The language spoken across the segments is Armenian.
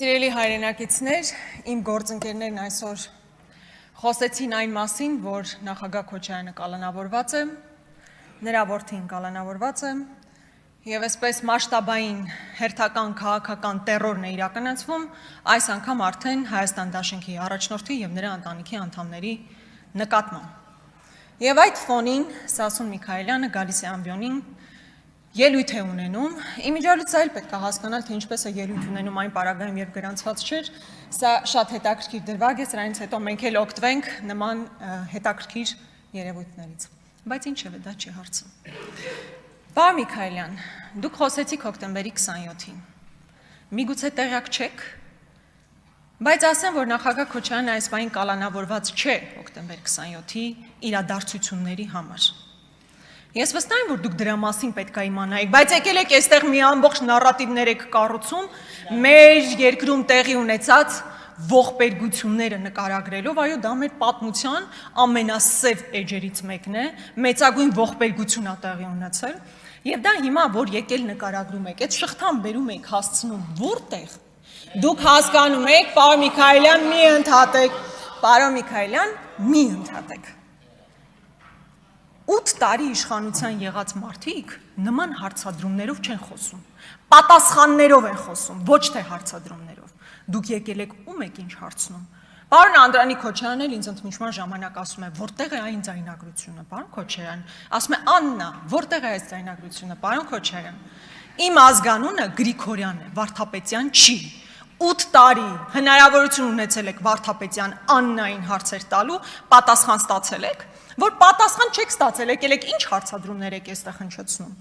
Սիրելի հայրենակիցներ, իմ գործընկերներն այսօր խոսեցին այն մասին, որ նախագահ Քոչարյանը կալանավորված է, նրա որդին կալանավորված է, եւ այսպես մասշտաբային հերթական քաղաքական տերորն է իրականացվում, այս անգամ արդեն Հայաստան Դաշնքի առաջնորդի եւ նրա ընտանիքի անդամների նկատմամբ։ Եվ այդ ֆոնին Սասուն Միքայելյանը գալիս է ամբիոնին ելույթ է ունենում, իմիջիալից այլ պետք է հասկանալ, թե ինչպես է ելույթ ունենում այն պարագայում, երբ գրանցված չէր, սա շատ հետաքրքիր դրվագ է, սրանից հետո մենք էլ օգտվենք նման հետաքրքիր երևույթներից, բայց ինչևէ դա չի հարցը։ Պարոն Միքայելյան, դուք խոսեցիք հոկտեմբերի 27-ին, միգուցե տեղյակ չեք, բայց ասեմ, որ նախագահ Քոչարյանը այս պահին կալանավորված չէ հոկտեմբեր 27-ի իրադարձությունների համար։ Ես վստահ եմ, որ դուք դրա մասին պետք է իմանայիք, բայց եկել եք այստեղ մի ամբողջ նարատիվներ եք կառուցում մեր երկրում տեղի ունեցած ողբերգությունները նկարագրելով, այո, դա մեր պատմության ամենասև էջերից մեկն է, մեծագույն ողբերգություն է տեղի ունեցել, եւ դա հիմա, որ եկել նկարագրում եք, այդ շղթան բերում եք հասցնում որտեղ։ Դուք հասկանում եք, պարոն Միքայելյան, մի ընդհատեք, պարոն Միքայելյան, մի ընդհատեք։ 8 տարի իշխանության եղած մարդիկ նման հարցադրումներով չեն խոսում, պատասխաններով են խոսում, ոչ թե հարցադրումներով։ Դուք եկել եք ում եք ինչ հարցնում։ Պարոն Անդրանիկ Քոչարյանն էլ ինձ ընդմիջման ժամանակ ասում է, որտեղ է այն ձայնագրությունը, պարոն Քոչարյան, ասում է Աննա, որտեղ է այս ձայնագրությունը, պարոն Քոչարյան։ Իմ ազգանունը Գրիգորյան է, Վարդապետյան չի։ 8 տարի հնարավորություն ունեցել եք Վարդապետյան Աննային հարցեր տալու, պատասխան ստացել եք, որ պատասխան չեք ստացել, եկել եք ինչ հարցադրումներ եք այստեղ հնչեցնում։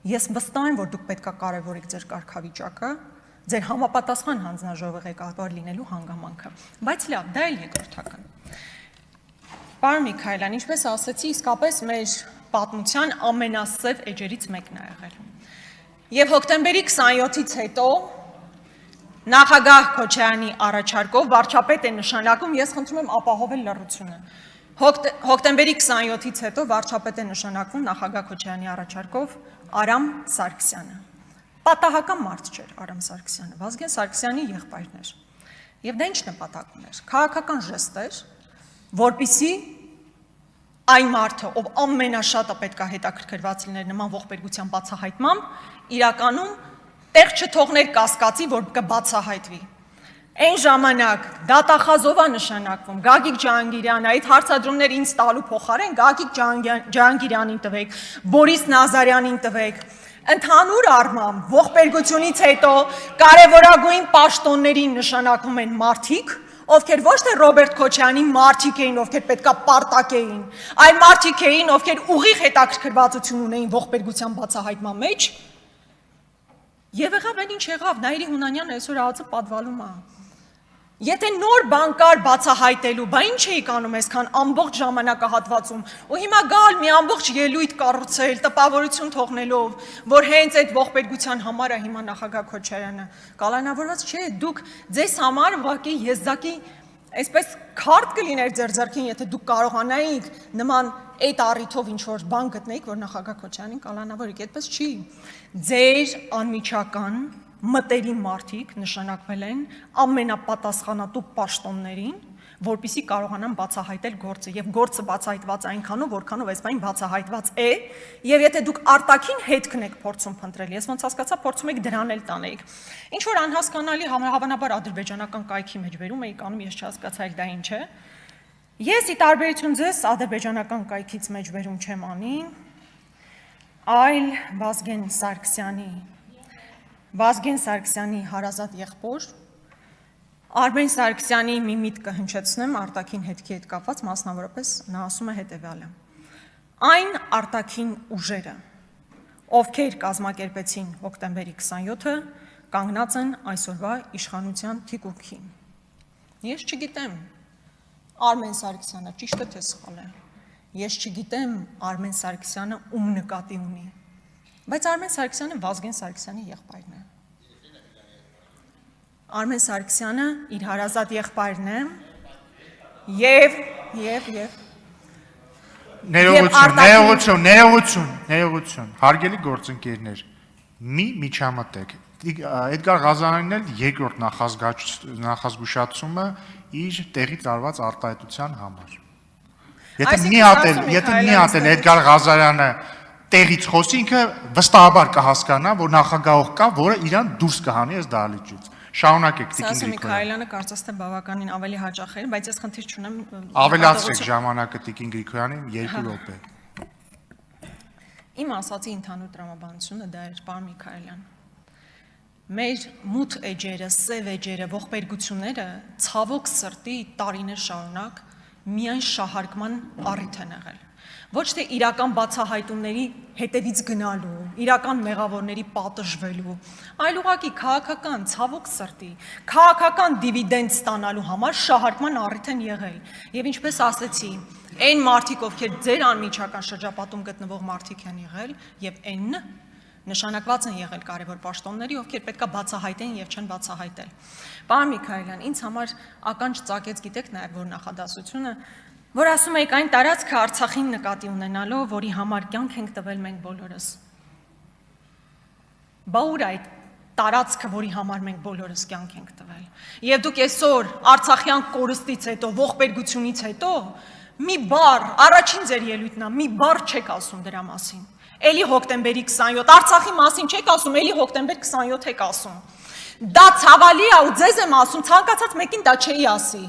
Ես վստահ եմ, որ դուք պետք է կարևորեք ձեր կարգավիճակը, ձեր համապատասխան հանձնաժողովի ղեկավար լինելու հանգամանքը, բայց լավ, դա էլ երկրորդական։ Պարոն Միքայելյան, ինչպես ասացի, իսկապես մեր պատմության ամենասև էջերից մեկն է եղել։ Եվ հոկտեմբերի 27-ից հետո նախագահ Քոչարյանի առաջարկով վարչապետ է նշանակում, ես խնդրում եմ ապահովել լռությունը։ Հոկտեմբերի 27-ից հետո վարչապետ է նշանակվում նախագահ Քոչարյանի առաջարկով Արամ Սարգսյանը։ Պատահական մարդ չէր Արամ Սարգսյանը, Վազգեն Սարգսյանի եղբայրն էր։ Եվ դա ինչ նպատակ ուներ։ Քաղաքական ժեստ էր, որպեսզի այն մարդը, ով ամենաշատը պետք է հետաքրքրված լիներ նման ողբերգության բացահայտմամբ, իրականում տեղ չթողներ կասկածի, որ կբացահայտվի։ Այն ժամանակ դատախազով է նշանակվում, Գագիկ Ջահանգիրյանը, այդ հարցադրումները ինձ տալու փոխարեն Գագիկ Ջահանգիրյանին տվեք, Բորիս Նազարյանին տվեք։ Ընդհանուր առմամբ ողբերգությունից հետո կարևորագույն պաշտոններին նշանակվում են մարդիկ, ովքեր ոչ թե Ռոբերտ Քոչարյանի մարդիկ էին, ովքեր պետքա պարտակ էին, այլ մարդիկ էին, ովքեր ուղիղ հետաքրքրվածություն ունեին ողբերգության բացահայտման մեջ։ Եվ եղավ այն ինչ եղավ, Նայիրի Հունանյանն այսօր ԱԱԾ պատվալում է։ Եթե նոր բան կար բացահայտելու, բա ինչ էիք անում այսքան ամբողջ ժամանակահատվածում, ու հիմա գալ մի ամբողջ ելույթ կառուցել, տպավորություն թողնելով, որ հենց այդ ողբերգության համար է հիմա նախագահ Քոչարյանը կալանավորված, չէ, դուք ձեզ համար ուղղակի եզակի այսպես քարտ կլիներ ձեր ձեռքին, եթե դուք կարողանայիք նման այդ առիթով ինչ-որ բան գտնեիք, որ նախագահ Քոչարյանին կալանավորեք, այդպես չի։ Ձեր անմիջական մտերիմ մարդիկ նշանակվել են ամենապատասխանատու պաշտոններին, որպեսզի կարողանան բացահայտել գործը, եւ գործը բացահայտված այնքանով, որքանով այս բան բացահայտված է, եւ եթե դուք արտաքին հետքն եք փորձում փնտրել, ես ոնց հասկացա, փորձում եք դրան էլ տանեիք։ Ինչ որ անհասկանալի հավանաբար ադրբեջանական կայքի մեջ վերում էիք անում, ես չհասկացա էլ դա ինչ է։ Ես ի տարբերություն ձեզ ադրբեջանական կայքից մեջ վերում չեմ անի, այլ Վազգեն Սարգսյանի հարազատ եղբոր Արմեն Սարգսյանի մի միտքը հնչեցնեմ արտաքին հետքի հետ կապված, մասնավորապես նա ասում է հետևյալը. այն արտաքին ուժերը, ովքեր կազմակերպեցին հոկտեմբերի 27-ը, կանգնած են այսօրվա իշխանության թիկունքին։ Ես չգիտեմ Արմեն Սարգսյանը ճիշտ է թե սխալ է։ Ես չգիտեմ Արմեն Սարգսյանը ում նկատի ունի։ Բայց Արմեն Սարգսյանը Վազգեն Սարգսյանի եղբայրն է։ Արմեն Սարգսյանը իր հարազատ եղբայրն է եւ Ներողություն, հարգելի գործընկերներ, մի միջամտեք։ Էդգար Ղազարյանն էլ երկրորդ նախազգուշացումը իր տեղից արված արտահայտության համար։ Եթե մի հատ էլ Էդգար Ղազարյանը տեղից խոսի, ինքը վստահաբար կհասկանա, որ նախագահող կա, որը իրան դուրս կհանի այս դահլիճից։ Շարունակեք Տիկին Սասո Միքայելյանը կարծես թե բավականին ավելի հաճախ էր, բայց ես խնդիր չունեմ։ Ավելացրեք ժամանակը Տիկին Գրիգորյանին 2 րոպե։ Իմ ասացի ընդհանուր տրամաբանությունը դա էր, պարոն Միքայելյան։ Մեր մութ էջերը, սև էջերը, ողբերգությունները ցավոք սրտի տարիներ շարունակ միայն շահարկման առիթ են եղել։ Ոչ թե իրական բացահայտումների հետևից գնալու, իրական մեղավորների պատժվելու, այլ ուղղակի քաղաքական ցավոք սրտի, քաղաքական դիվիդենդ ստանալու համար շահարկման առիթ են եղել։ Եվ ինչպես ասեցի, այն մարդիկ, ովքեր ձեր անմիջական շրջապատում գտնվող մարդիկ են եղել, եւ այն նշանակված են եղել կարևոր պաշտոնների, ովքեր պետքա բացահայտեն եւ չեն բացահայտել։ Պարոն Միքայելյան, ինձ համար ականջ ծակեց, գիտեք նաեւ որ նախադասությունը, որ ասում եք այն տարածքը Արցախին նկատի ունենալով, որի համար կյանք ենք տվել մենք բոլորս։ Բա ուր այդ տարածքը, որի համար մենք բոլորս կյանք ենք տվել։ Եվ դուք այսօր Արցախյան կորստից հետո, ողբերգությունից հետո մի բառ, առաջին ձեր ելույթն է, մի բառ չեք ասում դրա մասին։ Էլի հոկտեմբերի 27, Արցախի մասին չեք ասում, էլի հոկտեմբեր 27 եք ասում։ Դա ցավալի է ու ձեզ եմ ասում, ցանկացած մեկին դա չէի ասի։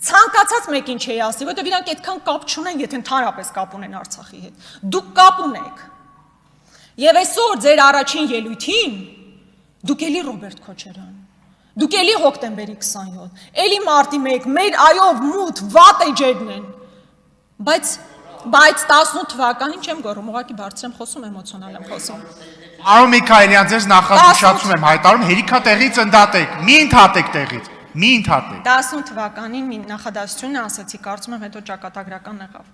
Ցանկացած մեկին չէի ասի, որովհետև իրանք այդքան կապ չունեն, եթե ընդհանրապես կապ ունեն Արցախի հետ։ Դուք կապ ունեք։ Եվ այսօր ձեր առաջին ելույթին դուք էլի Ռոբերտ Քոչարյան, դուք էլի հոկտեմբերի 27, էլի մարտի 1, մեր այով մութ վատ էջերն են։ Բայց 18 թվականին չեմ գոռում, ուղղակի բարձր եմ խոսում, էմոցիոնալ եմ խոսում։ Պարոն Միքայելյան, ձեզ նախազգուշացում եմ հայտարարում, հերիքա տեղից ընդհատեք, մի ընդհատեք տեղից, մի ընդհատեք։ 18 թվականին մի նախադասություն ասացի, կարծում եմ հետո ճակատագրական եղավ։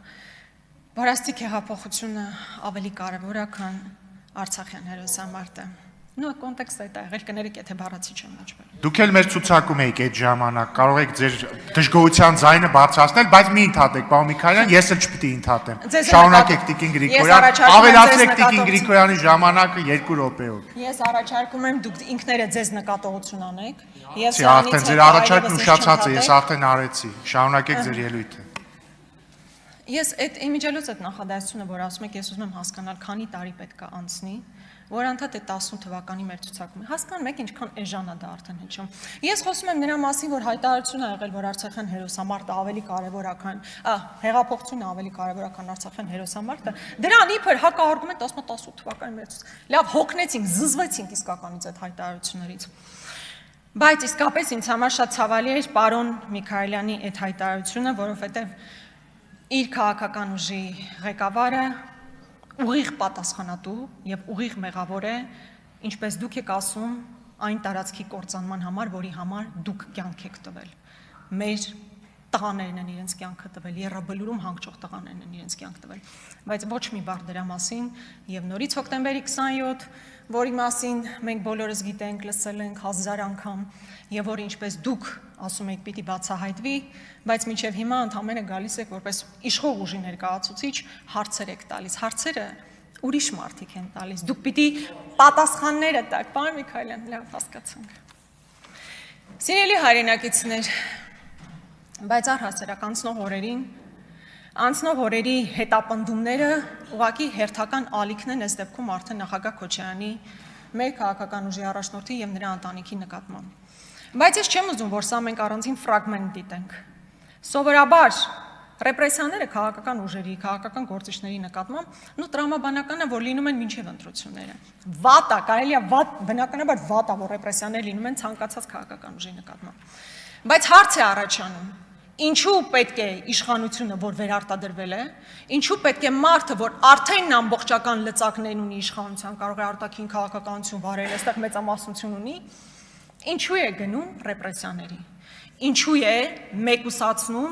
Բարաստիկ հեղափոխությունը ավելի կարևոր է, քան Արցախյան հերոսամարտը։ Նո կոնտեքստը դա եղել կներեք, եթե բառացի չեմ հաշվել։ Դուք էլ մեր ցուցակում եք այդ ժամանակ, կարող եք ձեր դժգոհության ձայնը բարձրացնել, բայց մի ընդհատեք, պարոն Միքայելյան, ես էլ չպիտի ընդհատեմ։ Շարունակեք Տիկին Գրիգորյան, ավելացրեք Տիկին Գրիգորյանի ժամանակը 2 րոպեով։ Ես առաջարկում եմ դուք ինքները ձեզ նկատողություն անեք։ Ես արդեն ձեր առաջարկն ուշացած է, ես արդեն արեցի։ Շարունակեք ձեր ելույթը։ Ես այդ իմիջիալոց այդ նախադասությունը, որ ասում եք, ես ուզում եմ հասկանալ, քանի տարի պետք է անցնի, որ անդադ է 18 թվականի մեր ցուցակում է։ Հասկանում եք ինչքան էժան է դա արդեն հնչում։ Ես խոսում եմ նրա մասին, որ հայտարարություն ա եղել, որ Արցախյան հերոսամարտը ավելի կարևոր է, քան հեղափոխությունը ավելի կարևոր է, քան Արցախյան հերոսամարտը։ Դրան իբր հակաարգումենտ ասում 18 թվականի մեր ցուցակ։ Լավ, հոգնեցինք, զզվեցինք իսկականից այդ հայտարարություններից։ Բայց իսկապես ինձ համար շատ ցավալի էր պարոն Միքայելյանի այդ հայտարարությունը, որովհետև իր քաղաքական ուժի ղեկավարը ուղիղ պատասխանատու եւ ուղիղ մեղավոր է, ինչպես դուք եք ասում, այն տարածքի կործանման համար, որի համար դուք կյանք եք տվել։ Մեր տղաներն են իրենց կյանքը տվել, Եռաբլուրում հանգչող տղաներն են իրենց կյանք տվել։ Բայց ոչ մի բառ դրա մասին եւ նորից հոկտեմբերի 27, որի մասին մենք բոլորս գիտենք, լսել ենք 1000 անգամ եւ որ ինչպես դուք ասում եք պիտի բացահայտվի, բայց մինչև հիմա ընդհանրապես գալիս եք որպես իշխող ուժի ներկայացուցիչ հարցեր եք տալիս։ Հարցերը ուրիշ մարդիկ են տալիս։ Դուք պիտի պատասխանները տաք, պարոն Միքայելյան, լավ հասկացանք։ Սիրելի հայրենակիցներ, բայց առհասարակ անցնող օրերի հետապնդումները ուղղակի հերթական ալիքն են այս դեպքում արդեն նախագահ Քոչարյանի մեր քաղաքական ուժի առաջնորդի եւ նրա ընտանիքի նկատմամբ։ Բայց ես չեմ ուզում, որ սա մենք առանձին ֆրագմենտ դիտենք։ Սովորաբար ռեպրեսիաները քաղաքական ուժերի, քաղաքական գործիչների նկատմամբ տրամաբանական է, որ լինում են մինչև ընտրությունները։ Վատ է, կարելի է բնականաբար վատ է, որ ռեպրեսիաներ լինում են ցանկացած քաղաքական ուժի նկատմամբ։ Բայց հարց է առաջանում. ինչու պետք է իշխանությունը, որ վերարտադրվել է, ինչու պետք է մարդը, որ արդեն ամբողջական լծակներ ունի իշխանության, կարող է արտաքին քաղաքականություն վարել, այստեղ մեծամասնություն ունի, ինչու է գնում ռեպրեսիաների, ինչու է մեկուսացնում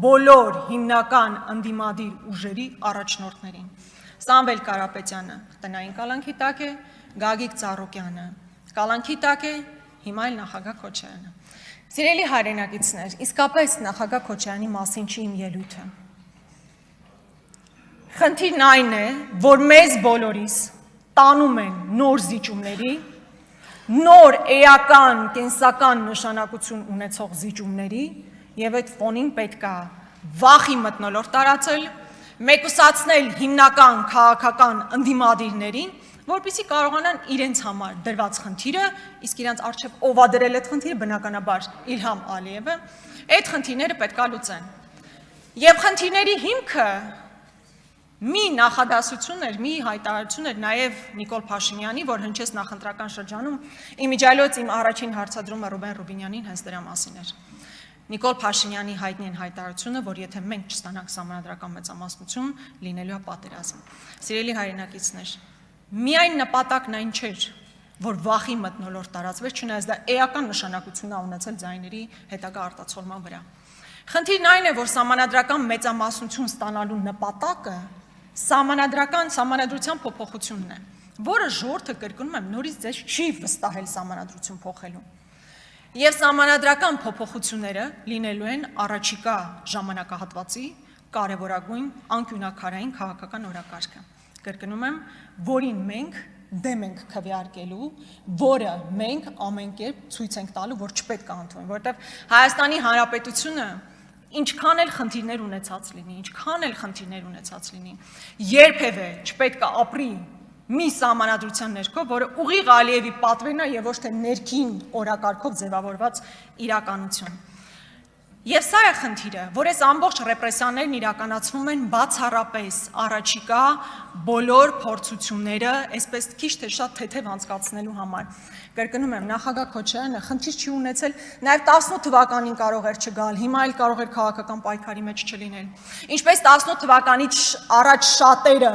բոլոր հիմնական ընդդիմադիր ուժերի առաջնորդներին։ Սամվել Կարապետյանը տնային կալանքի տակ է, Գագիկ Ծառուկյանը կալանքի տակ է, հիմա էլ նախագահ Քոչարյանը։ Սիրելի հայրենակիցներ, իսկապես նախագահ Քոչարյանի մասին չի իմ ելույթը։ Խնդիրն այն է, որ մեզ բոլորիս տանում են նոր զիջումների, նոր էական, կենսական նշանակություն ունեցող զիջումների եւ այդ ֆոնին պետքա վախի մթնոլորտ տարածել, մեկուսացնել հիմնական քաղաքական ընդդիմադիրներին, որպեսզի կարողանան իրենց համար դրված խնդիրը, իսկ իրենց արժեվ ով դրել այդ խնդիրը, բնականաբար Իլհամ Ալիևը, այդ խնդիրները պետքա լուծեն։ Եվ խնդիրների հիմքը մի նախադասություն էր, մի հայտարարություն էր նաև Նիկոլ Փաշինյանի, որ հնչեց նախընտրական շրջանում, իմիջիայլոց իմ առաջին հարցադրումը Ռուբեն Ռուբինյանին հենց դրա մասին էր։ Նիկոլ Փաշինյանի հայտնի հայտարարությունը, որ եթե մենք չստանանք սահմանադրական մեծամասնություն, լինելու է պատերազմ։ Սիրելի հայրենակիցներ, միայն նպատակն այն չէր, որ վախի մթնոլորտ տարածվեր, չնայած դա էական նշանակություն է ունեցել ձայների հետագա արտացոլման վրա։ Խնդիրն այն է, որ սահմանադրական մեծամասնություն ստանալու նպատակը սահմանադրության փոփոխությունն է, որը ժողովուրդը կրկնում եմ նորից ձեզ չի վստահել սահմանադրություն փոխելու։ Եվ սահմանադրական փոփոխությունները լինելու են առաջիկա ժամանակահատվածի կարևորագույն անկյունաքարային քաղաքական օրակարգը։ Կրկնում եմ, որին մենք դեմ ենք քվեարկելու, որը մենք ամեն կերպ ցույց ենք տալու, որ չպետք է ընդունենք, որովհետև Հայաստանի Հանրապետությունը ինչքան էլ խնդիրներ ունեցած լինի, երբևէ չպետք է ապրի մի սահմանադրության ներքո, որը ուղիղ Ալիևի պատվերն է եւ ոչ թե ներքին օրակարգով ձևավորված իրականություն։ Եվ սա է խնդիրը, որ այս ամբողջ ռեպրեսիաներն իրականացվում են բացառապես առաջիկա բոլոր փորձությունները, այսպես քիչ թե շատ թեթև անցկացնելու համար։ Կրկնում եմ, նախագահ Քոչարյանը խնդիր չի ունեցել, նաև 18 թվականին կարող էր չգալ, հիմա էլ կարող էր քաղաքական պայքարի մեջ չլինել։ Ինչպես 18 թվականից առաջ շատերը,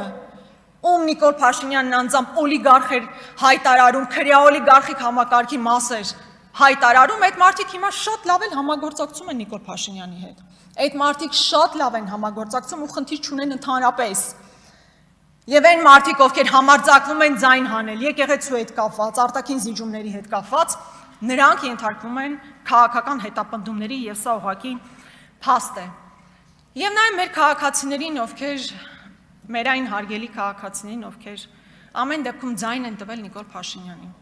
ում Նիկոլ Փաշինյանն անձամբ օլիգարխ էր հայտարարում, քրեաօլիգարխիկ համակարգի մաս էր հայտարարում, այդ մարդիկ հիմա շատ լավ էլ համագործակցում են Նիկոլ Փաշինյանի հետ։ Այդ մարդիկ շատ լավ են համագործակցում ու խնդիր չունեն ընդհանրապես։ Եվ այն մարդիկ, ովքեր համարձակվում են ձայն հանել, եկեղեցու հետ կապված, արտաքին զիջումների հետ կապված, նրանք ենթարկվում են քաղաքական հետապնդումների եւ սա ուղղակի փաստ է։ Եվ նաեւ մեր քաղաքացիներին, ովքեր մեր այն հարգելի քաղաքացիներին, ովքեր ամեն դեպքում ձայն են տվել Նիկոլ Փաշինյանին։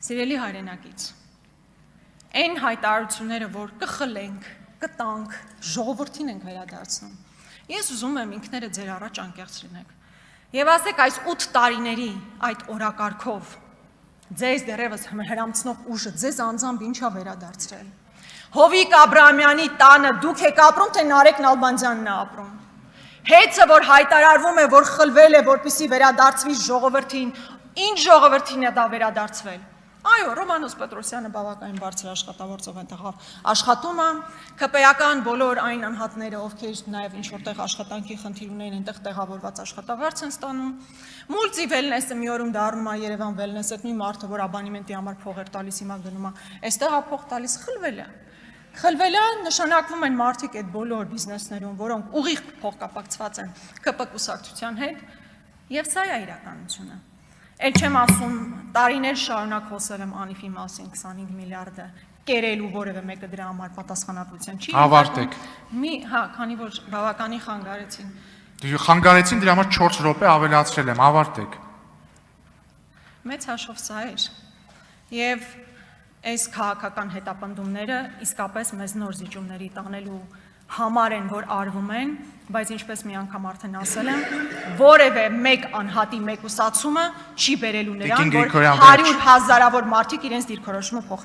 Սիրելի հայրենակից, այն հայտարարությունները, որ կխլենք, կտանք, ժողովրդին ենք վերադարձնում։ Ես ուզում եմ ինքներդ ձեր առաջ անկեղծ լինեք։ Եվ ասեք այս 8 տարիների այդ օրակարգով ձեզ դեռևս հրամցնող ուժը ձեզ անձամբ ինչա վերադարձրել։ Հովիկ Աբրահամյանի տանը դուք եք ապրում, թե Նարեկ Նալբանդյանն է ապրում։ Հեծը, որ հայտարարվում է, որ խլվել է, որպեսզի վերադարձվի ժողովրդին, ինչ ժողովրդին է դա վերադարձվել։ Այո, Ռոմանոս Պետրոսյանը բավականին բարձր աշխատավորцով այնտեղ աշխատում է, ԿՊ-ական բոլոր այն անհատները, ովքեր նաև ինչ-որտեղ աշխատանքի խնդիր ունեն, այնտեղ տեղավորված աշխատավարձ են ստանում։ Մուլտի վելնեսը մի օրում դառնում է Երևան վելնես, այդ մի մարդը, որ աբանիմենտի համար փող էր տալիս, հիմա գնում է, այստեղ է փող տալիս, խլվել է։ Խլվել է, նշանակվում են մարդիկ այդ բոլոր բիզնեսներում, որոնք ուղիղ փոխկապակցված են ԿՊ կուսակցության հետ, եւ սա է իրականությունը։ Էլ չեմ ասում, տարիներ շարունակ խոսել եմ Անիֆի մասին 25 միլիարդը կերելու որևէ մեկը դրա համար պատասխանատվության չի։ Ավարտեք։ Քանի որ բավականին խանգարեցին։ Խանգարեցին, դրա համար 4 րոպե ավելացրել եմ, ավարտեք։ Մեծ հաշվով սա էր։ Եվ այս քաղաքական հետապնդումները իսկապես մեզ նոր զիջումների տանելու համար են, որ արվում են, բայց ինչպես մի անգամ արդեն ասել եմ, որևէ մեկ անհատի մեկուսացումը չի բերելու նրան, որ 100 հազարավոր մարդիկ իրենց դիրքորոշումը փոխեն։